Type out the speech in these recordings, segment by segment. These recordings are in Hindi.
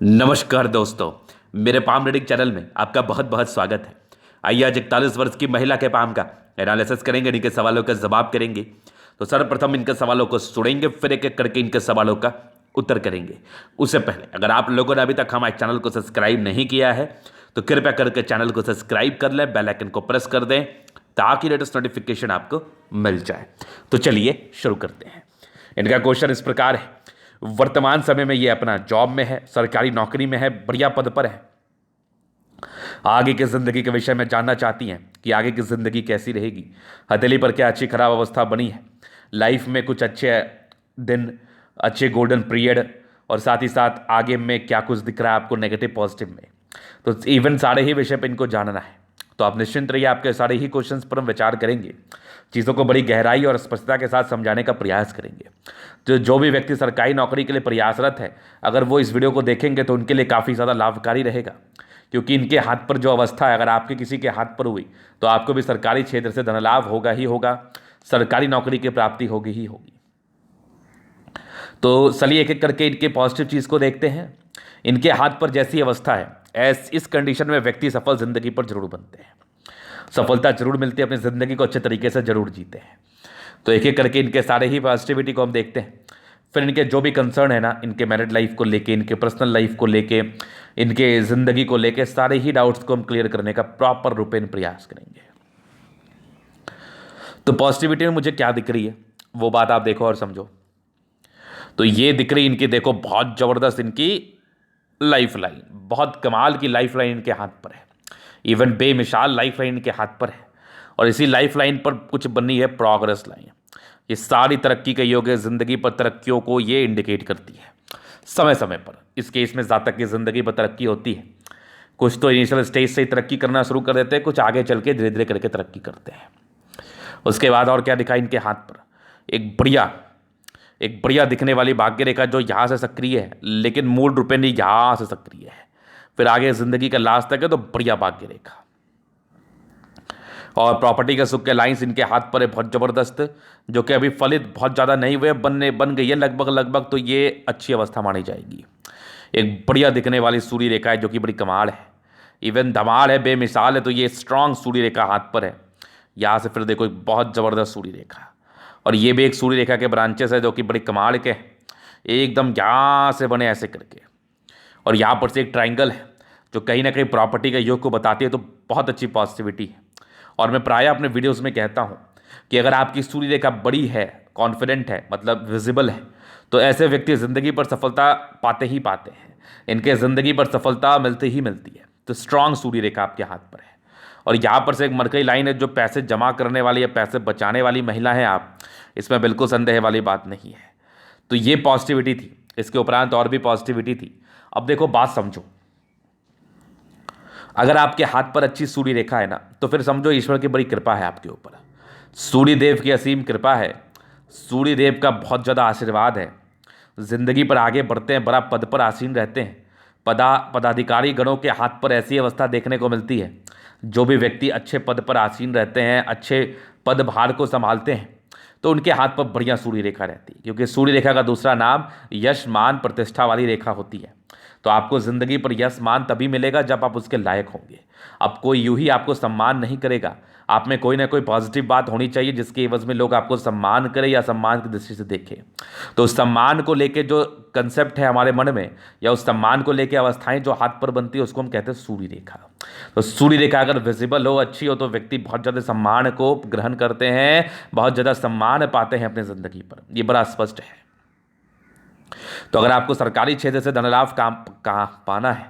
नमस्कार दोस्तों, मेरे पाम रीडिंग चैनल में आपका बहुत बहुत स्वागत है। आइए आज 41 वर्ष की महिला के पाम का एनालिसिस करेंगे, इनके सवालों का जवाब करेंगे। तो सर्वप्रथम इनके सवालों को सुनेंगे, फिर एक एक करके इनके सवालों का उत्तर करेंगे। उससे पहले अगर आप लोगों ने अभी तक हमारे चैनल को सब्सक्राइब नहीं किया है तो कृपया करके चैनल को सब्सक्राइब कर लें, बेल आइकन को प्रेस कर दें ताकि लेटेस्ट नोटिफिकेशन आपको मिल जाए। तो चलिए शुरू करते हैं। इनका क्वेश्चन इस प्रकार है, वर्तमान समय में ये अपना जॉब में है, सरकारी नौकरी में है, बढ़िया पद पर है। आगे की जिंदगी के विषय में जानना चाहती हैं कि आगे की जिंदगी कैसी रहेगी, हथेली पर क्या अच्छी खराब अवस्था बनी है, लाइफ में कुछ अच्छे दिन, अच्छे गोल्डन पीरियड, और साथ ही साथ आगे में क्या कुछ दिख रहा है आपको नेगेटिव पॉजिटिव में। तो इवन सारे ही विषय पर इनको जानना है। तो आप निश्चिंत रहिए, आपके सारे ही क्वेश्चंस पर हम विचार करेंगे, चीज़ों को बड़ी गहराई और स्पष्टता के साथ समझाने का प्रयास करेंगे। तो जो भी व्यक्ति सरकारी नौकरी के लिए प्रयासरत है, अगर वो इस वीडियो को देखेंगे तो उनके लिए काफ़ी ज़्यादा लाभकारी रहेगा, क्योंकि इनके हाथ पर जो अवस्था है अगर आपके किसी के हाथ पर हुई तो आपको भी सरकारी क्षेत्र से धन लाभ होगा ही होगा, सरकारी नौकरी की प्राप्ति होगी ही होगी। तो चलिए एक एक करके इनके पॉजिटिव चीज़ को देखते हैं। इनके हाथ पर जैसी अवस्था है, इस कंडीशन में व्यक्ति सफल जिंदगी पर जरूर बनते हैं, सफलता जरूर मिलती है, अपनी ज़िंदगी को अच्छे तरीके से जरूर जीते हैं। तो एक एक करके इनके सारे ही पॉजिटिविटी को हम देखते हैं। फिर इनके जो भी कंसर्न है ना, इनके मैरिड लाइफ को लेके, इनके पर्सनल लाइफ को लेके, इनके ज़िंदगी को लेके, सारे ही डाउट्स को हम क्लियर करने का प्रॉपर रूपेण प्रयास करेंगे। तो पॉजिटिविटी में मुझे क्या दिख रही है वो बात आप देखो और समझो। तो ये दिख रही इनकी, देखो बहुत ज़बरदस्त इनकी लाइफ लाइन, बहुत कमाल की लाइफ लाइन इनके हाथ पर है। इवन बेमिसाल लाइफ लाइन इनके हाथ पर है, और इसी लाइफ लाइन पर कुछ बनी है प्रोग्रेस लाइन। ये सारी तरक्की के योग है, ज़िंदगी पर तरक्कियों को ये इंडिकेट करती है समय समय पर। इस केस में जातक की ज़िंदगी पर तरक्की होती है। कुछ तो इनिशियल स्टेज से ही तरक्की करना शुरू कर देते हैं, कुछ आगे चल के धीरे धीरे करके तरक्की करते हैं। उसके बाद और क्या दिखा इनके हाथ पर, एक बढ़िया दिखने वाली भाग्य रेखा जो यहाँ से सक्रिय है, लेकिन मूल रूप में यहाँ से सक्रिय है। फिर आगे ज़िंदगी का लास्ट तक है तो बढ़िया भाग्य रेखा। और प्रॉपर्टी के सुख के लाइंस इनके हाथ पर है बहुत ज़बरदस्त, जो कि अभी फलित बहुत ज़्यादा नहीं हुए, बन गई है लगभग, तो ये अच्छी अवस्था मानी जाएगी। एक बढ़िया दिखने वाली सूर्य रेखा है जो कि बड़ी कमाल है, इवन धमाल है, बेमिसाल है। तो ये स्ट्रांग सूर्य रेखा हाथ पर है। यहाँ से फिर देखो एक बहुत ज़बरदस्त सूर्य रेखा, और ये भी एक सूर्य रेखा के ब्रांचेस है जो कि बड़ी कमाल के एकदम यहाँ से बने ऐसे करके, और यहाँ पर से एक ट्राइंगल है जो कहीं ना कहीं प्रॉपर्टी के योग को बताती है। तो बहुत अच्छी पॉजिटिविटी है। और मैं प्रायः अपने वीडियोस में कहता हूँ कि अगर आपकी सूर्य रेखा बड़ी है, कॉन्फिडेंट है, मतलब विजिबल है, तो ऐसे व्यक्ति ज़िंदगी पर सफलता पाते ही पाते हैं। इनके ज़िंदगी पर सफलता मिलती ही मिलती है। तो स्ट्रांग सूर्य रेखा आपके हाथ पर है, और यहाँ पर से एक मरकरी लाइन है जो पैसे जमा करने वाली या पैसे बचाने वाली महिला है आप, इसमें बिल्कुल संदेह वाली बात नहीं है। तो ये पॉजिटिविटी थी। इसके उपरांत और भी पॉजिटिविटी थी। अब देखो बात समझो, अगर आपके हाथ पर अच्छी सूर्य रेखा है ना, तो फिर समझो ईश्वर की बड़ी कृपा है आपके ऊपर, सूर्य देव की असीम कृपा है, सूर्य देव का बहुत ज़्यादा आशीर्वाद है। जिंदगी पर आगे बढ़ते हैं, बड़ा पद पर आसीन रहते हैं। पदाधिकारी गणों के हाथ पर ऐसी अवस्था देखने को मिलती है, जो भी व्यक्ति अच्छे पद पर आसीन रहते हैं, अच्छे पदभार को संभालते हैं, तो उनके हाथ पर बढ़िया सूर्य रेखा रहती है, क्योंकि सूर्य रेखा का दूसरा नाम यश मान प्रतिष्ठा वाली रेखा होती है। तो आपको ज़िंदगी पर यश मान तभी मिलेगा जब आप उसके लायक होंगे। अब कोई यूं ही आपको सम्मान नहीं करेगा, आप में कोई ना कोई पॉजिटिव बात होनी चाहिए जिसके एवज में लोग आपको सम्मान करें या सम्मान की दृष्टि से देखें। तो उस सम्मान को लेके जो कंसेप्ट है हमारे मन में, या उस सम्मान को लेके अवस्थाएं जो हाथ पर बनती है, उसको हम कहते हैं सूर्य रेखा। तो सूर्य रेखा अगर विजिबल हो, अच्छी हो, तो व्यक्ति बहुत ज़्यादा सम्मान को ग्रहण करते हैं, बहुत ज़्यादा सम्मान पाते हैं अपनी ज़िंदगी पर। ये बड़ा स्पष्ट है। तो अगर आपको सरकारी क्षेत्र से धन लाभ कहाँ पाना है,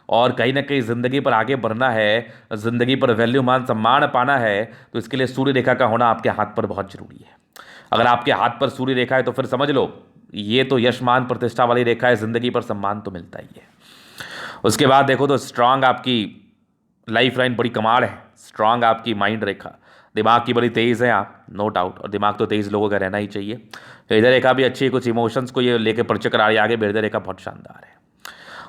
और कहीं ना कहीं ज़िंदगी पर आगे बढ़ना है, ज़िंदगी पर वैल्यू मान सम्मान पाना है, तो इसके लिए सूर्य रेखा का होना आपके हाथ पर बहुत ज़रूरी है। अगर आपके हाथ पर सूर्य रेखा है तो फिर समझ लो ये तो यशमान प्रतिष्ठा वाली रेखा है, ज़िंदगी पर सम्मान तो मिलता ही है। उसके बाद देखो तो स्ट्रांग आपकी लाइफ लाइन बड़ी कमाल है, स्ट्रांग आपकी माइंड रेखा, दिमाग की बड़ी तेज़ है आप, नो डाउट, और दिमाग तो तेज़ लोगों का रहना ही चाहिए। हृदय रेखा भी अच्छी है, कुछ इमोशंस को ये लेके परिचय करा रही है आगे, हृदय रेखा बहुत शानदार है।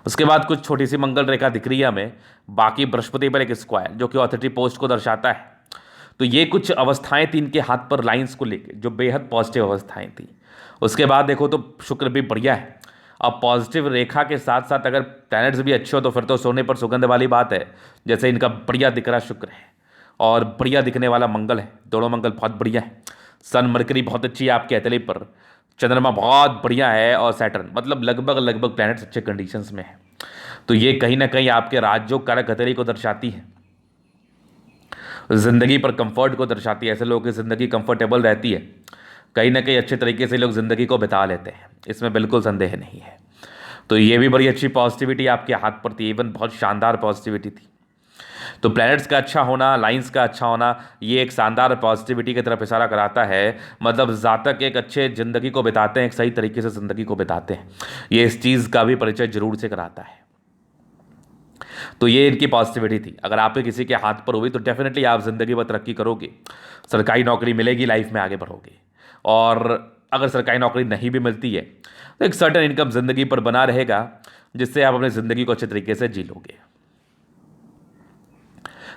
उसके बाद कुछ छोटी सी मंगल रेखा दिख रही है हमें, बाकी बृहस्पति पर एक स्क्वायर जो कि ऑथोरिटी पोस्ट को दर्शाता है। तो ये कुछ अवस्थाएं थी इनके हाथ पर लाइंस को लेके, जो बेहद पॉजिटिव अवस्थाएं थी। उसके बाद देखो तो शुक्र भी बढ़िया है, अब पॉजिटिव रेखा के साथ साथ अगर प्लैनेट्स भी अच्छे हो तो फिर तो सोने पर सुगंध वाली बात है। जैसे इनका बढ़िया दिख रहा शुक्र है और बढ़िया दिखने वाला मंगल है, दोनों मंगल बहुत बढ़िया है। सन मरकरी बहुत अच्छी है आपके हथेली पर, चंद्रमा बहुत बढ़िया है और सैटर्न, मतलब लगभग लगभग प्लैनेट्स अच्छे कंडीशंस में है। तो ये कहीं ना कहीं आपके राजयोग कारक हथेली को दर्शाती है, जिंदगी पर कंफर्ट को दर्शाती है। ऐसे लोगों की जिंदगी कंफर्टेबल रहती है, कहीं ना कहीं अच्छे तरीके से लोग जिंदगी को बिता लेते हैं, इसमें बिल्कुल संदेह नहीं है। तो ये भी बड़ी अच्छी पॉजिटिविटी आपके हाथ पर थी, इवन बहुत शानदार पॉजिटिविटी थी। तो प्लैनेट्स का अच्छा होना, लाइंस का अच्छा होना, ये एक शानदार पॉजिटिविटी की तरफ इशारा कराता है। मतलब जातक एक अच्छे ज़िंदगी को बिताते हैं, एक सही तरीके से ज़िंदगी को बिताते हैं, ये इस चीज़ का भी परिचय जरूर से कराता है। तो ये इनकी पॉजिटिविटी थी। अगर आपके किसी के हाथ पर हुई तो डेफिनेटली आप ज़िंदगी में तरक्की करोगे, सरकारी नौकरी मिलेगी, लाइफ में आगे बढ़ोगे। और अगर सरकारी नौकरी नहीं भी मिलती है तो एक सर्टेन इनकम ज़िंदगी पर बना रहेगा, जिससे आप अपनी ज़िंदगी को अच्छे तरीके से जी लोगे।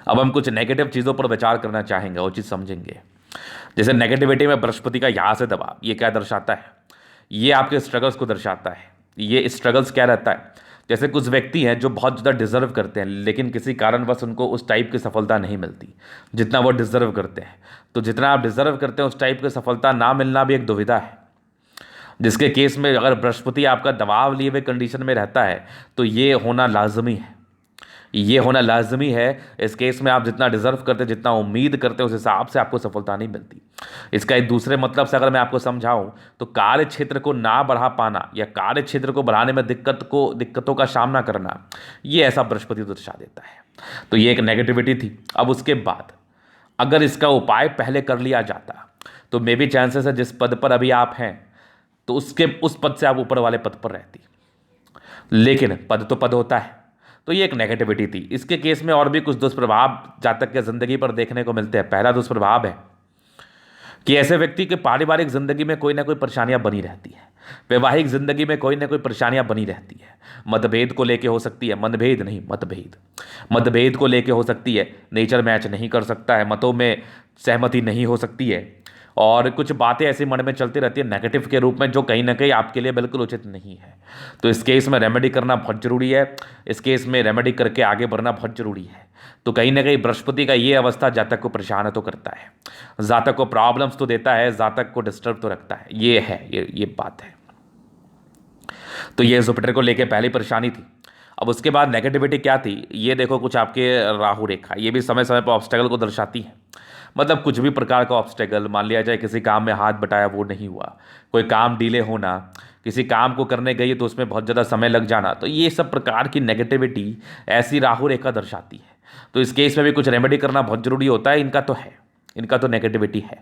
अब हम कुछ नेगेटिव चीज़ों पर विचार करना चाहेंगे और चीज़ समझेंगे। जैसे नेगेटिविटी में बृहस्पति का यहाँ से दबाव, ये क्या दर्शाता है? ये आपके स्ट्रगल्स को दर्शाता है। ये स्ट्रगल्स क्या रहता है? जैसे कुछ व्यक्ति हैं जो बहुत ज़्यादा डिजर्व करते हैं, लेकिन किसी कारणवश उनको उस टाइप की सफलता नहीं मिलती जितना वो डिजर्व करते हैं। तो जितना आप डिजर्व करते हैं उस टाइप की सफलता ना मिलना भी एक दुविधा है, जिसके केस में अगर बृहस्पति आपका दबाव लिए हुए कंडीशन में रहता है तो ये होना लाजमी है। ये होना लाजमी है। इस केस में आप जितना डिजर्व करते हैं, जितना उम्मीद करते हैं, उस हिसाब से आपको सफलता नहीं मिलती। इसका एक दूसरे मतलब से अगर मैं आपको समझाऊं तो कार्य क्षेत्र को ना बढ़ा पाना या कार्य क्षेत्र को बढ़ाने में दिक्कतों का सामना करना, ये ऐसा बृहस्पति दर्शा देता है। तो ये एक नेगेटिविटी थी। अब उसके बाद अगर इसका उपाय पहले कर लिया जाता तो मे बी चांसेस है जिस पद पर अभी आप हैं तो उस पद से आप ऊपर वाले पद पर रहती, लेकिन पद तो पद होता है। तो ये एक नेगेटिविटी थी। इसके केस में और भी कुछ दुष्प्रभाव जातक के जिंदगी पर देखने को मिलते हैं। पहला दुष्प्रभाव है कि ऐसे व्यक्ति के पारिवारिक जिंदगी में कोई ना कोई परेशानियां बनी रहती है, वैवाहिक जिंदगी में कोई ना कोई परेशानियां बनी रहती है। मतभेद को लेके हो सकती है, मतभेद नहीं मतभेद, मतभेद को लेके हो सकती है। नेचर मैच नहीं कर सकता है, मतों में सहमति नहीं हो सकती है, और कुछ बातें ऐसे मन में चलती रहती है नेगेटिव के रूप में, जो कहीं ना कहीं आपके लिए बिल्कुल उचित नहीं है। तो इस केस में रेमेडी करना बहुत जरूरी है। इस केस में रेमेडी करके आगे बढ़ना बहुत जरूरी है। तो कहीं ना कहीं बृहस्पति का ये अवस्था जातक को परेशान तो करता है, जातक को प्रॉब्लम्स तो देता है, जातक को डिस्टर्ब तो रखता है। ये है, ये बात है। तो ये जुपिटर को लेके पहली परेशानी थी। अब उसके बाद नेगेटिविटी क्या थी? ये देखो, कुछ आपके राहु रेखा, ये भी समय समय पर ऑब्स्टेकल को दर्शाती है। मतलब कुछ भी प्रकार का ऑब्स्टेकल, मान लिया जाए किसी काम में हाथ बटाया वो नहीं हुआ, कोई काम डिले होना, किसी काम को करने गई तो उसमें बहुत ज़्यादा समय लग जाना, तो ये सब प्रकार की नेगेटिविटी ऐसी राहु रेखा दर्शाती है। तो इस केस में भी कुछ रेमेडी करना बहुत ज़रूरी होता है। इनका तो है, इनका तो नेगेटिविटी है,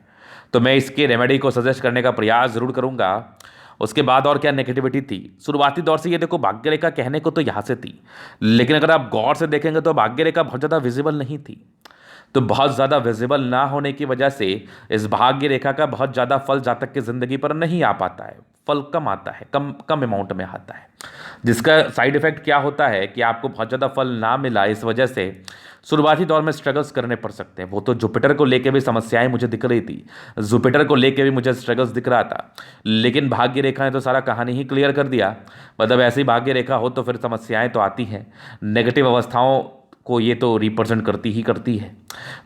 तो मैं इसके रेमेडी को सजेस्ट करने का प्रयास ज़रूर करूँगा। उसके बाद और क्या नेगेटिविटी थी? शुरुआती दौर से ये देखो, भाग्य रेखा कहने को तो यहाँ से थी, लेकिन अगर आप गौर से देखेंगे तो भाग्य रेखा बहुत ज़्यादा विजिबल नहीं थी। तो बहुत ज़्यादा विजिबल ना होने की वजह से इस भाग्य रेखा का बहुत ज़्यादा फल जातक की ज़िंदगी पर नहीं आ पाता है। फल कम आता है, कम कम अमाउंट में आता है, जिसका साइड इफेक्ट क्या होता है कि आपको बहुत ज़्यादा फल ना मिला, इस वजह से शुरुआती दौर में स्ट्रगल्स करने पड़ सकते हैं। वो तो जुपिटर को लेके भी समस्याएं मुझे दिख रही थी, जुपिटर को लेके भी मुझे स्ट्रगल्स दिख रहा था, लेकिन भाग्य रेखा ने तो सारा कहानी ही क्लियर कर दिया। मतलब ऐसी भाग्य रेखा हो तो फिर समस्याएं तो आती हैं, नेगेटिव अवस्थाओं को ये तो रिप्रेजेंट करती ही करती है।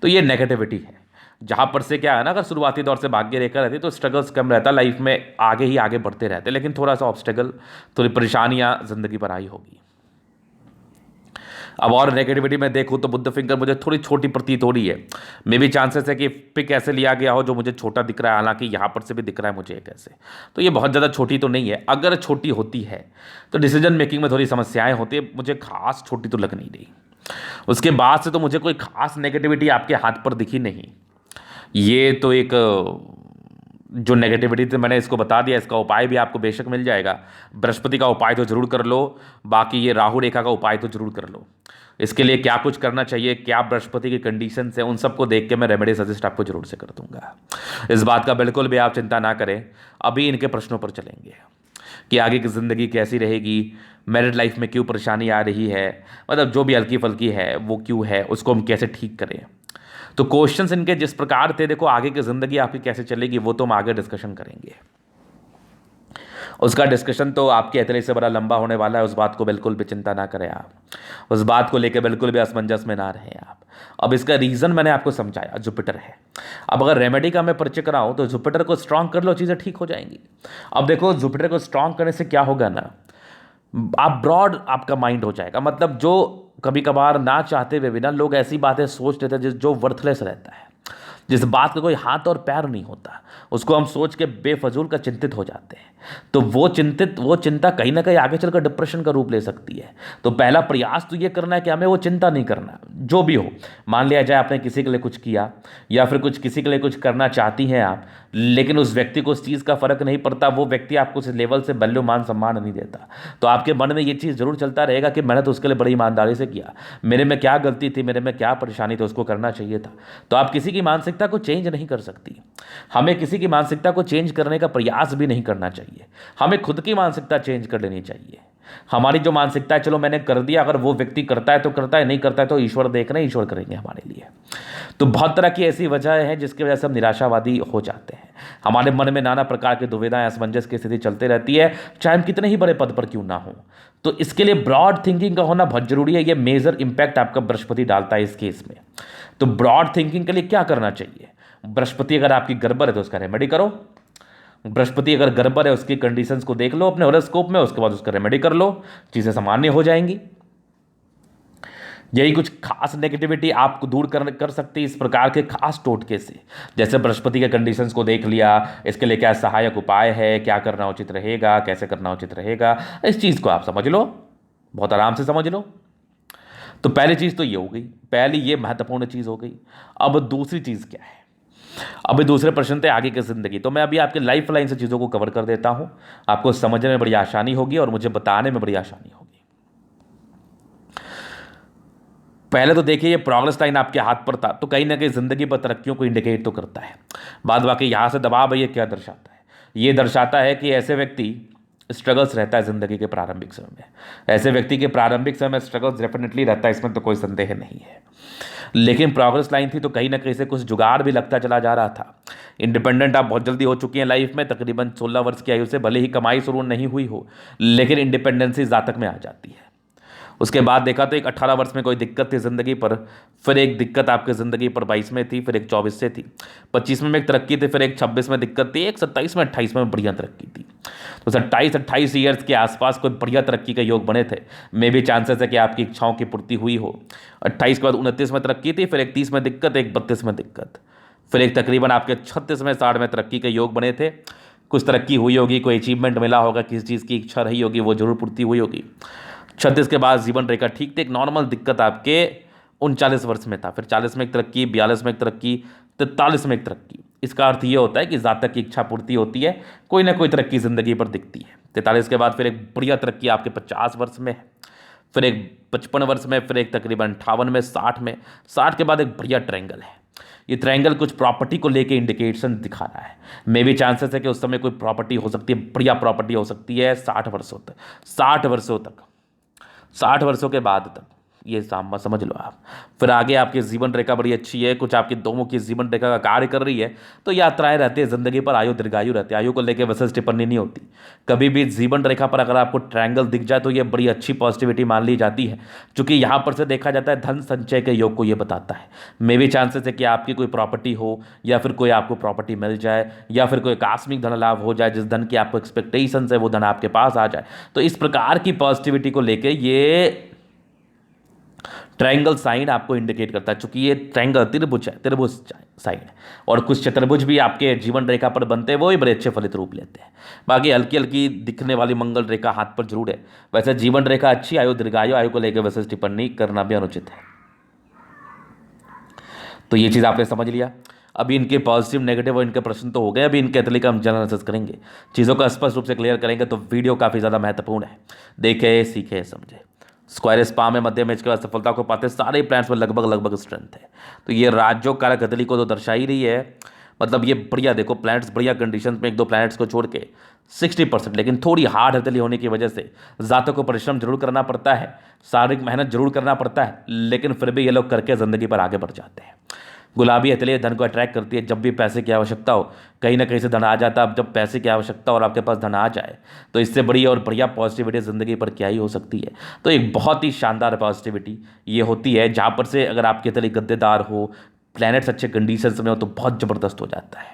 तो ये नेगेटिविटी है, जहाँ पर से क्या है ना, अगर शुरुआती दौर से भाग्य रेखा रहती तो स्ट्रगल्स कम रहता, लाइफ में आगे ही आगे बढ़ते रहते, लेकिन थोड़ा सा ऑब्स्टेकल, थोड़ी परेशानियाँ ज़िंदगी पर आई होगी। अब और नेगेटिविटी में देखूँ तो बुद्ध फिंगर मुझे थोड़ी छोटी प्रतीत हो रही है। मे भी चांसेस है कि पिक ऐसे लिया गया हो जो मुझे छोटा दिख रहा है, हालांकि यहाँ पर से भी दिख रहा है मुझे एक ऐसे, तो ये बहुत ज़्यादा छोटी तो नहीं है। अगर छोटी होती है तो डिसीजन मेकिंग में थोड़ी समस्याएं होती है, मुझे खास छोटी तो लग नहीं रही। उसके बाद से तो मुझे कोई खास नेगेटिविटी आपके हाथ पर दिखी नहीं। ये तो एक जो नेगेटिविटी थी मैंने इसको बता दिया, इसका उपाय भी आपको बेशक मिल जाएगा। बृहस्पति का उपाय तो जरूर कर लो, बाकी ये राहु रेखा का उपाय तो जरूर कर लो। इसके लिए क्या कुछ करना चाहिए, क्या बृहस्पति की कंडीशन है, उन सबको देख के मैं रेमेडी सजेस्ट आपको जरूर से कर दूंगा। इस बात का बिल्कुल भी आप चिंता ना करें। अभी इनके प्रश्नों पर चलेंगे कि आगे की ज़िंदगी कैसी रहेगी, मैरिड लाइफ में क्यों परेशानी आ रही है, मतलब जो भी हल्की फल्की है वो क्यों है, उसको हम कैसे ठीक करें। तो क्वेश्चंस इनके जिस प्रकार थे, देखो आगे की ज़िंदगी आपकी कैसे चलेगी वो तो हम आगे डिस्कशन करेंगे। उसका डिस्कशन तो आपके हथेली से बड़ा लंबा होने वाला है, उस बात को बिल्कुल भी चिंता ना करें आप, उस बात को लेकर बिल्कुल भी असमंजस में ना रहें आप। अब इसका रीज़न मैंने आपको समझाया, जुपिटर है। अब अगर रेमेडी का मैं परिचय कराऊं तो जुपिटर को स्ट्रांग कर लो, चीज़ें ठीक हो जाएंगी। अब देखो जुपिटर को स्ट्रांग करने से क्या होगा ना, आप ब्रॉड आपका माइंड हो जाएगा, मतलब जो कभी कभार ना चाहते हुए भी ना लोग ऐसी बातें सोच लेते हैं जो वर्थलेस रहता है, जिस बात का कोई हाथ और पैर नहीं होता, उसको हम सोच के बेफजूल का चिंतित हो जाते हैं। तो वो चिंता कहीं ना कहीं आगे चलकर डिप्रेशन का रूप ले सकती है। तो पहला प्रयास तो ये करना है कि हमें वो चिंता नहीं करना, जो भी हो। मान लिया जाए आपने किसी के लिए कुछ किया, या फिर कुछ किसी के लिए कुछ करना चाहती हैं आप, लेकिन उस व्यक्ति को उस चीज़ का फर्क नहीं पड़ता, वो व्यक्ति आपको उस लेवल से वैल्यू मान सम्मान नहीं देता, तो आपके मन में ये चीज़ जरूर चलता रहेगा कि मैंने तो उसके लिए बड़ी ईमानदारी से किया, मेरे में क्या गलती थी, मेरे में क्या परेशानी थी, उसको करना चाहिए था। तो आप किसी की मानसिकता को चेंज नहीं कर सकती। हमें किसी की मानसिकता को चेंज करने का प्रयास भी नहीं करना चाहिए, हमें खुद की मानसिकता चेंज कर लेनी चाहिए। हमारी जो मानसिकता है, चलो मैंने कर दिया, अगर वो व्यक्ति करता है तो करता है, नहीं करता है तो ईश्वर देख रहे हैं, ईश्वर करेंगे हमारे लिए। तो बहुत तरह की ऐसी वजह है जिसकी वजह से हम निराशावादी हो जाते हैं। हमारे मन में नाना प्रकार की दुविधाएं, असमंजस की स्थिति चलते रहती है, चाहे हम कितने ही बड़े पद पर क्यों ना हो। तो इसके लिए ब्रॉड थिंकिंग का होना बहुत जरूरी है। ये मेजर इंपैक्ट आपका बृहस्पति डालता है इस केस में। तो ब्रॉड थिंकिंग के लिए क्या करना चाहिए, बृहस्पति अगर आपकी गड़बड़ है तो उसका रेमेडी करो। बृहस्पति अगर गड़बड़ है उसकी कंडीशंस को देख लो अपने हॉरोस्कोप में, उसके बाद उसका रेमेडी कर लो, चीज़ें सामान्य हो जाएंगी। यही कुछ खास नेगेटिविटी आपको दूर कर सकती है इस प्रकार के खास टोटके से। जैसे बृहस्पति के कंडीशंस को देख लिया, इसके लिए क्या सहायक उपाय है, क्या करना उचित रहेगा, कैसे करना उचित रहेगा, इस चीज़ को आप समझ लो, बहुत आराम से समझ लो। तो पहली चीज़ तो ये हो गई, पहली ये महत्वपूर्ण चीज़ हो गई। अब दूसरी चीज़ क्या है, अभी दूसरे प्रश्न थे आगे की जिंदगी। तो मैं अभी आपके लाइफ लाइन से चीज़ों को कवर कर देता हूं, आपको समझने में बड़ी आसानी होगी और मुझे बताने में बड़ी आसानी होगी। पहले तो देखिए, ये प्रोग्रेस लाइन आपके हाथ पर था, तो कहीं ना कहीं जिंदगी पर तरक्कियों को इंडिकेट तो करता है। बाद बाकी यहां से दबाव है, ये क्या दर्शाता है, ये दर्शाता है कि ऐसे व्यक्ति स्ट्रगल्स रहता है ज़िंदगी के प्रारंभिक समय में। ऐसे व्यक्ति के प्रारंभिक समय में स्ट्रगल्स डेफिनेटली रहता है, इसमें तो कोई संदेह नहीं है। लेकिन प्रोग्रेस लाइन थी तो कहीं ना कहीं से कुछ जुगाड़ भी लगता चला जा रहा था। इंडिपेंडेंट आप बहुत जल्दी हो चुकी हैं लाइफ में, तकरीबन 16 वर्ष की आयु से, भले ही कमाई शुरू नहीं हुई हो, लेकिन इंडिपेंडेंसी जातक में आ जाती है। उसके बाद देखा तो एक 18 वर्ष में कोई दिक्कत थी ज़िंदगी पर, फिर एक दिक्कत आपकी ज़िंदगी पर 22 में थी, फिर एक 24 से थी, 25 में एक तरक्की थी, फिर एक 26 में दिक्कत थी, एक 27 में 28 में बढ़िया तरक्की थी। तो 27-28 ईयर्स के आसपास कोई बढ़िया तरक्की के योग बने थे। मे भी चांसेस है कि आपकी इच्छाओं की पूर्ति हुई हो। 28 के बाद 29 में तरक्की थी, फिर एक 30 में दिक्कत, एक 32 में दिक्कत, फिर एक तकरीबन आपके 36 में 60 में तरक्की के योग बने थे। कुछ तरक्की हुई होगी, कोई अचीवमेंट मिला होगा, किसी चीज़ की इच्छा रही होगी, वो जरूर पूर्ति हुई होगी। 36 के बाद जीवन रेखा ठीक थी, एक नॉर्मल दिक्कत आपके 39 वर्ष में था, फिर 40 में एक तरक्की, 42 में एक तरक्की, 43 में एक तरक्की। इसका अर्थ ये होता है कि जातक की इच्छा पूर्ति होती है, कोई ना कोई तरक्की ज़िंदगी पर दिखती है। 43 के बाद फिर एक बढ़िया तरक्की आपके 50 वर्ष में है, फिर एक 55 वर्ष में, फिर एक तकरीबन 58 में, 60 में, 60 के बाद एक बढ़िया ट्रायंगल है। ये ट्रायंगल कुछ प्रॉपर्टी को लेके इंडिकेशन दिखा रहा है। मे भी चांसेस है कि उस समय कोई प्रॉपर्टी हो सकती है, बढ़िया प्रॉपर्टी हो सकती है 60 वर्षों तक, 60 वर्षों तक, 60 वर्षों के बाद तक, ये सामा समझ लो आप। फिर आगे आपकी जीवन रेखा बड़ी अच्छी है, कुछ आपकी दोनों की जीवन रेखा का कार्य कर रही है, तो यात्राएं रहती है ज़िंदगी पर, आयु दीर्घायु रहती है, आयु को लेकर विशेष टिप्पणी नहीं होती। कभी भी जीवन रेखा पर अगर आपको ट्रायंगल दिख जाए तो ये बड़ी अच्छी पॉजिटिविटी मान ली जाती है, क्योंकि यहाँ पर से देखा जाता है धन संचय के योग को ये बताता है। मे भी चांसेस है कि आपकी कोई प्रॉपर्टी हो, या फिर कोई आपको प्रॉपर्टी मिल जाए, या फिर कोई आकस्मिक धन लाभ हो जाए, जिस धन की आपको एक्सपेक्टेशंस है वो धन आपके पास आ जाए। तो इस प्रकार की पॉजिटिविटी को लेकर ये ट्रायंगल साइन आपको इंडिकेट करता है, चूंकि ये ट्रायंगल त्रिभुज है, त्रिभुज साइन है, और कुछ चतुर्भुज भी आपके जीवन रेखा पर बनते हैं, वो भी बड़े अच्छे फलित रूप लेते हैं। बाकी हल्की हल्की दिखने वाली मंगल रेखा हाथ पर जरूर है। वैसे जीवन रेखा अच्छी, आयु दीर्घायु, आयु को लेकर विशेष टिप्पणी करना भी अनुचित है। तो ये चीज़ आपने समझ लिया। अभी इनके पॉजिटिव नेगेटिव और इनके प्रश्न तो हो गए, अभी इनके तरीके हम एनालिसिस करेंगे, चीज़ों को स्पष्ट रूप से क्लियर करेंगे। तो वीडियो काफ़ी ज़्यादा महत्वपूर्ण है, देखे सीखे समझे। स्क्वायर स्पा में मध्य मैच के बाद सफलता को पाते सारे प्लैनेट्स में लगभग स्ट्रेंथ है। तो ये राजयोग कारक गतिली को तो दर्शा ही रही है, मतलब ये बढ़िया देखो प्लैनेट्स बढ़िया कंडीशंस में, एक दो प्लैनेट्स को छोड़ के 60%, लेकिन थोड़ी हार्ड हथेली होने की वजह से जातकों को परिश्रम जरूर करना पड़ता है, शारीरिक मेहनत जरूर करना पड़ता है, लेकिन फिर भी ये लोग करके ज़िंदगी पर आगे बढ़ जाते हैं। गुलाबी हथेली धन को अट्रैक्ट करती है, जब भी पैसे की आवश्यकता हो कहीं ना कहीं से धन आ जाता है। अब जब पैसे की आवश्यकता हो और आपके पास धन आ जाए तो इससे बड़ी और बढ़िया पॉजिटिविटी ज़िंदगी पर क्या ही हो सकती है। तो एक बहुत ही शानदार पॉजिटिविटी ये होती है जहाँ पर से अगर आपके हथेली गद्देदार हो, प्लैनेट्स अच्छे कंडीशंस में हो तो बहुत ज़बरदस्त हो जाता है।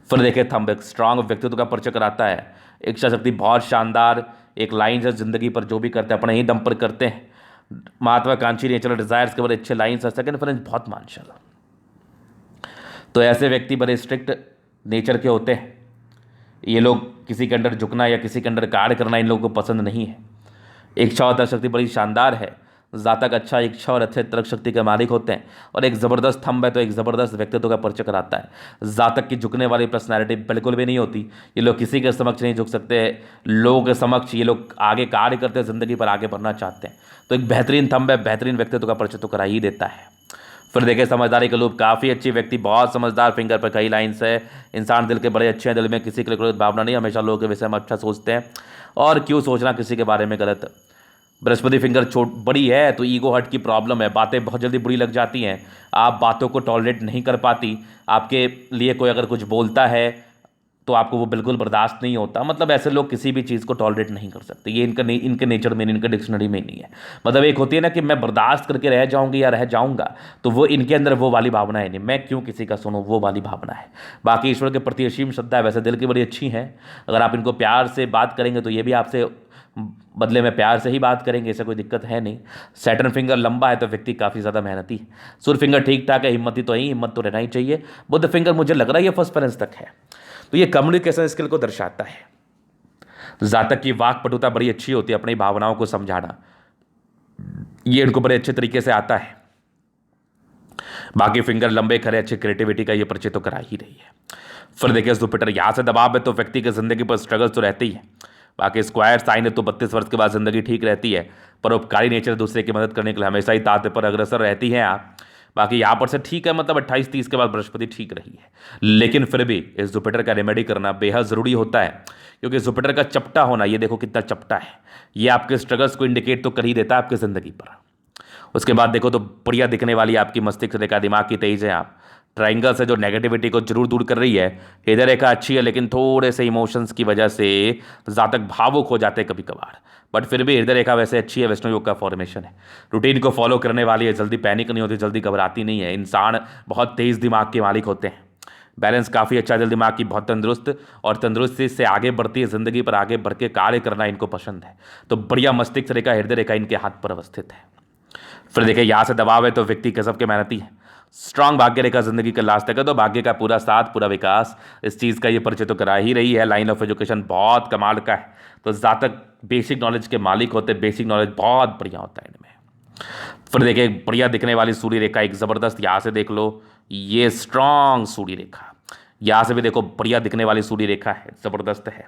फिर देखिए थंब एक स्ट्रांग व्यक्तित्व का परिचय कराता है, इच्छा शक्ति बहुत शानदार, एक लाइन है ज़िंदगी पर जो भी करते हैं अपने ही दम पर करते हैं, महत्वाकांक्षी नेचुरल डिजायर्स के बड़े अच्छे लाइन्स है। सेकंड फ्रेंड बहुत मानशाल, तो ऐसे व्यक्ति बड़े स्ट्रिक्ट नेचर के होते हैं। ये लोग किसी के अंडर झुकना या किसी के अंडर कार्य करना इन लोगों को पसंद नहीं है। इच्छा और तर्क शक्ति बड़ी शानदार है, जातक अच्छा इच्छा और अच्छे तर्क शक्ति के मालिक होते हैं और एक ज़बरदस्त थंब है तो एक ज़बरदस्त व्यक्तित्व का परिचय कराता है। जातक की झुकने वाली पर्सनैलिटी बिल्कुल भी नहीं होती, ये लोग किसी के समक्ष नहीं झुक सकते, लोगों के समक्ष ये लोग आगे कार्य करते हैं, ज़िंदगी पर आगे बढ़ना चाहते हैं। तो एक बेहतरीन थंब है, बेहतरीन व्यक्तित्व का परिचय तो करा ही देता है। फिर देखें समझदारी का लोग, काफ़ी अच्छी व्यक्ति, बहुत समझदार, फिंगर पर कई लाइन्स है। इंसान दिल के बड़े अच्छे हैं, दिल में किसी के लिए कोई भावना नहीं, हमेशा लोगों के विषय में अच्छा सोचते हैं और क्यों सोचना किसी के बारे में गलत। बृहस्पति फिंगर छोट बड़ी है तो ईगो हर्ट की प्रॉब्लम है, बातें बहुत जल्दी बुरी लग जाती हैं, आप बातों को टॉलरेट नहीं कर पाती, आपके लिए कोई अगर कुछ बोलता है तो आपको वो बिल्कुल बर्दाश्त नहीं होता। मतलब ऐसे लोग किसी भी चीज़ को टॉलरेट नहीं कर सकते, ये इनके नेचर में, इनके डिक्शनरी में नहीं है। मतलब एक होती है ना कि मैं बर्दाश्त करके रह जाऊंगी या रह जाऊंगा, तो वो इनके अंदर वो वाली भावना है नहीं, मैं क्यों किसी का सुनूं, वो वाली भावना है। बाकी ईश्वर के प्रति असीम श्रद्धा है, वैसे दिल की बड़ी अच्छी है, अगर आप इनको प्यार से बात करेंगे तो ये भी आपसे बदले में प्यार से ही बात करेंगे, ऐसा कोई दिक्कत है नहीं। सैटर्न फिंगर लंबा है तो व्यक्ति काफ़ी ज़्यादा मेहनती है। सूर्य फिंगर ठीक ठाक है, हिम्मती तो ही, हिम्मत तो रहना ही चाहिए। बुध फिंगर मुझे लग रहा है ये फर्स्ट पेरेंट्स तक है, तो ये कम्युनिकेशन स्किल को दर्शाता है। जातक की वाक पटुता बड़ी अच्छी होती है, अपनी भावनाओं को समझाना ये इनको बड़े अच्छे तरीके से आता है। बाकी फिंगर लंबे खड़े, अच्छे क्रिएटिविटी का ये परिचय तो करा ही रही है। फिर देखिए जुपिटर, यहाँ से दबाव है तो व्यक्ति की जिंदगी पर स्ट्रगल तो रहती है। बाकी स्क्वायर साइन है तो 32 वर्ष के बाद जिंदगी ठीक रहती है। परोपकारी नेचर, दूसरे की मदद करने के लिए हमेशा ही ताते पर अग्रसर रहती हैं आप। बाकी यहाँ पर से ठीक है, मतलब 28-30 के बाद बृहस्पति ठीक रही है, लेकिन फिर भी इस जुपिटर का रेमेडी करना बेहद ज़रूरी होता है, क्योंकि जुपिटर का चपटा होना, ये देखो कितना चपटा है, ये आपके स्ट्रगल्स को इंडिकेट तो कर ही देता है आपकी ज़िंदगी पर। उसके बाद देखो तो बढ़िया दिखने वाली आपकी मस्तिष्क रेखा, दिमाग की तेज है, आप ट्राइंगल से जो नेगेटिविटी को जरूर दूर कर रही है। हृदय रेखा अच्छी है, लेकिन थोड़े से इमोशंस की वजह से जातक भावुक हो जाते हैं कभी कभार, बट फिर भी हृदय रेखा वैसे अच्छी है, वैष्णव योग का फॉर्मेशन है, रूटीन को फॉलो करने वाली है, जल्दी पैनिक नहीं होती, जल्दी घबराती नहीं है, इंसान बहुत तेज़ दिमाग के मालिक होते हैं, बैलेंस काफ़ी अच्छा, दिल दिमाग की बहुत तंदुरुस्त, और तंदुरुस्ती से आगे बढ़ती है ज़िंदगी पर, आगे बढ़ के कार्य करना इनको पसंद है। तो बढ़िया मस्तिष्क रेखा, हृदय रेखा इनके हाथ पर अवस्थित है। फिर देखिए यहाँ से दबाव है तो व्यक्ति गजब के मेहनती है। स्ट्रांग भाग्य रेखा जिंदगी का लास्ट तक है, तो भाग्य का पूरा साथ, पूरा विकास, इस चीज़ का ये परिचय तो करा ही रही है। लाइन ऑफ एजुकेशन बहुत कमाल का है, तो जातक बेसिक नॉलेज के मालिक होते हैं, बेसिक नॉलेज बहुत बढ़िया होता है इनमें। फिर देखिए बढ़िया दिखने वाली सूर्य रेखा एक ज़बरदस्त, यहाँ से देख लो, ये स्ट्रांग सूर्य रेखा, यहाँ से भी देखो बढ़िया दिखने वाली सूर्य रेखा है, ज़बरदस्त है।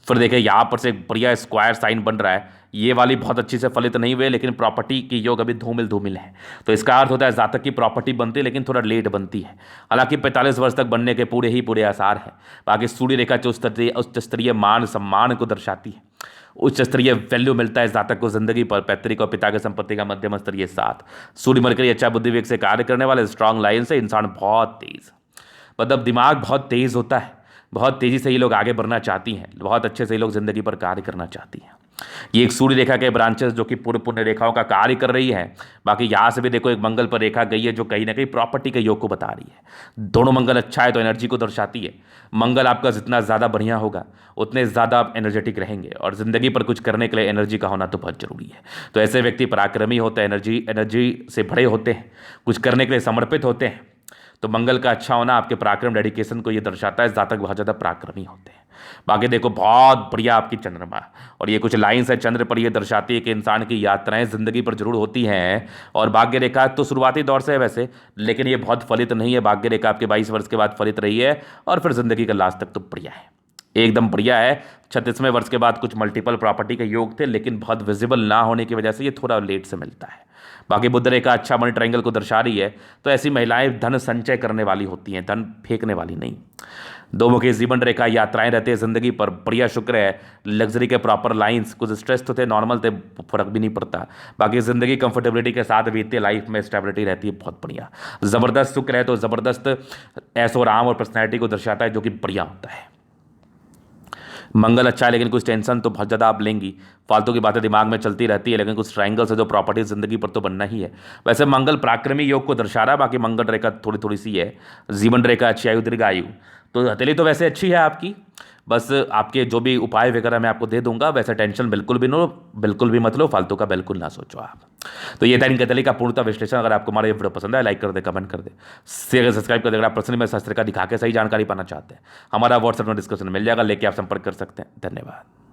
फिर देखिए यहाँ पर से एक बढ़िया स्क्वायर साइन बन रहा है, ये वाली बहुत अच्छी से फलित नहीं हुए, लेकिन प्रॉपर्टी की योग अभी धूमिल धूमिल है, तो इसका अर्थ होता है जातक की प्रॉपर्टी बनती है लेकिन थोड़ा लेट बनती है, हालांकि 45 वर्ष तक बनने के पूरे ही पूरे आसार हैं। बाकी सूर्य रेखा जो उच्च स्तरीय मान सम्मान को दर्शाती है, उच्च स्तरीय वैल्यू मिलता है जातक को जिंदगी पर, पैतृक और पिता की संपत्ति का मध्यम स्तरीय साथ। सूर्य मरकरी अच्छा बुद्धि विवेक से कार्य करने वाले स्ट्रांग लाइन से इंसान बहुत तेज, मतलब दिमाग बहुत तेज होता है, बहुत तेज़ी से ये लोग आगे बढ़ना चाहती हैं, बहुत अच्छे से ये लोग जिंदगी पर कार्य करना चाहती हैं। ये एक सूर्य रेखा के ब्रांचेस जो कि पूर्ण पुण्य रेखाओं का कार्य कर रही है। बाकी यहाँ से भी देखो एक मंगल पर रेखा गई है जो कहीं ना कहीं प्रॉपर्टी के योग को बता रही है। दोनों मंगल अच्छा है तो एनर्जी को दर्शाती है, मंगल आपका जितना ज़्यादा बढ़िया होगा उतने ज़्यादा आप एनर्जेटिक रहेंगे, और ज़िंदगी पर कुछ करने के लिए एनर्जी का होना तो बहुत जरूरी है। तो ऐसे व्यक्ति पराक्रमी होते हैं, एनर्जी से भरे होते हैं, कुछ करने के लिए समर्पित होते हैं। तो मंगल का अच्छा होना आपके पराक्रम, डेडिकेशन को ये दर्शाता है, जातक बहुत ज़्यादा पराक्रमी होते हैं। बाकी देखो बहुत बढ़िया आपकी चंद्रमा, और ये कुछ लाइन्स है चंद्र पर, ये दर्शाती है कि इंसान की यात्राएं जिंदगी पर जरूर होती हैं। और भाग्य रेखा तो शुरुआती दौर से है वैसे, लेकिन ये बहुत फलित नहीं है, भाग्य रेखा आपके 22 वर्ष के बाद फलित रही है, और फिर जिंदगी का लास्ट तक तो बढ़िया है, एकदम बढ़िया है। 36वें वर्ष के बाद कुछ मल्टीपल प्रॉपर्टी के योग थे, लेकिन बहुत विजिबल ना होने की वजह से ये थोड़ा लेट से मिलता है। बाकी बुध रेखा अच्छा मनी ट्रायंगल को दर्शा रही है, तो ऐसी महिलाएं धन संचय करने वाली होती हैं, धन फेंकने वाली नहीं। दो मुखी जीवन रेखा, यात्राएं रहती है जिंदगी पर, बढ़िया शुक्र है, लग्जरी के प्रॉपर लाइंस, कुछ स्ट्रेस तो थे, नॉर्मल थे, फर्क भी नहीं पड़ता, बाकी जिंदगी कंफर्टेबिलिटी के साथ बीतती है, लाइफ में स्टेबिलिटी रहती है, बहुत बढ़िया। जबरदस्त शुक्र है तो जबरदस्त ऐशो आराम और पर्सनैलिटी को दर्शाता है, जो कि बढ़िया होता है। मंगल अच्छा है, लेकिन कुछ टेंशन तो बहुत ज़्यादा आप लेंगी, फालतू की बातें दिमाग में चलती रहती है, लेकिन कुछ ट्रायंगल से जो प्रॉपर्टी ज़िंदगी पर तो बनना ही है। वैसे मंगल पराक्रमी योग को दर्शा रहा है, बाकी मंगल रेखा थोड़ी थोड़ी सी है। जीवन रेखा अच्छी, आयु दीर्घ आयु, तो हथेली तो वैसे अच्छी है आपकी, बस आपके जो भी उपाय वगैरह मैं आपको दे दूंगा, वैसे टेंशन बिल्कुल भी नो, बिल्कुल भी मत लो, फालतू का बिल्कुल ना सोचो आप। तो ये था इनके हथेली का पूर्णतः विश्लेषण। अगर आपको हमारा ये वीडियो पसंद है, लाइक कर दे, कमेंट कर दे, शेयर सब्सक्राइब कर दे। अगर आप पर्सनली मेरे शास्त्र का दिखा के सही जानकारी पाना चाहते हैं, हमारा व्हाट्सएप में डिस्क्रिप्शन मिल जाएगा, लेके आप संपर्क कर सकते हैं। धन्यवाद।